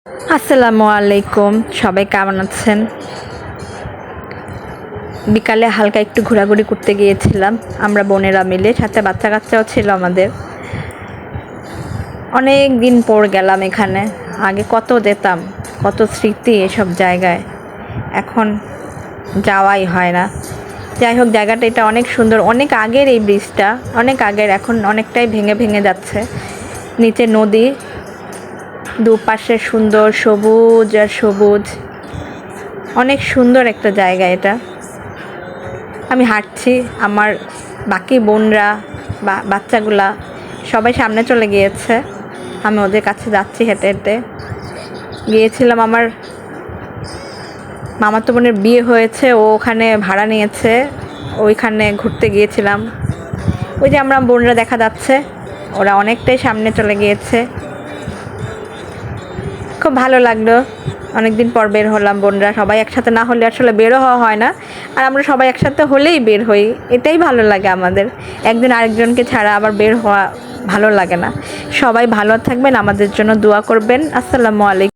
আসসালামু আলাইকুম, সবাই কেমন আছেন? বিকালে হালকা একটু ঘোরাঘুরি করতে গিয়েছিলাম আমরা বোনেরা মিলে, সাথে বাচ্চা কাচ্চাও ছিল আমাদের। অনেক দিন পর গেলাম এখানে। আগে কত যেতাম, কত স্মৃতি এসব জায়গায়, এখন যাওয়াই হয় না। যাই হোক, জায়গাটা এটা অনেক সুন্দর। অনেক আগের এই ব্রিজটা, অনেক আগের, এখন অনেকটাই ভেঙে ভেঙে যাচ্ছে। নিচে নদী, দুপাশে সুন্দর সবুজ আর সবুজ। অনেক সুন্দর একটা জায়গা এটা। আমি হাঁটছি, আমার বাকি বোনরা বা বাচ্চাগুলা সবাই সামনে চলে গিয়েছে, আমি ওদের কাছে যাচ্ছি হেঁটে হেঁটে। গিয়েছিলাম, আমার মামাতো বোনের বিয়ে হয়েছে, ও ওখানে ভাড়া নিয়েছে, ওইখানে ঘুরতে গিয়েছিলাম। ওই যে আমরা বোনরা দেখা যাচ্ছে, ওরা অনেকটাই সামনে চলে গিয়েছে। খুব ভালো লাগলো, অনেকদিন পর বের হলাম। বোনরা সবাই একসাথে না হলে আসলে বেরো হওয়া হয় না, আর আমরা সবাই একসাথে হলেই বের হই, এটাই ভালো লাগে আমাদের। একজন আরেকজনকে ছাড়া আবার বের হওয়া ভালো লাগে না। সবাই ভালো থাকবেন, আমাদের জন্য দোয়া করবেন। আসসালামু আলাইকুম।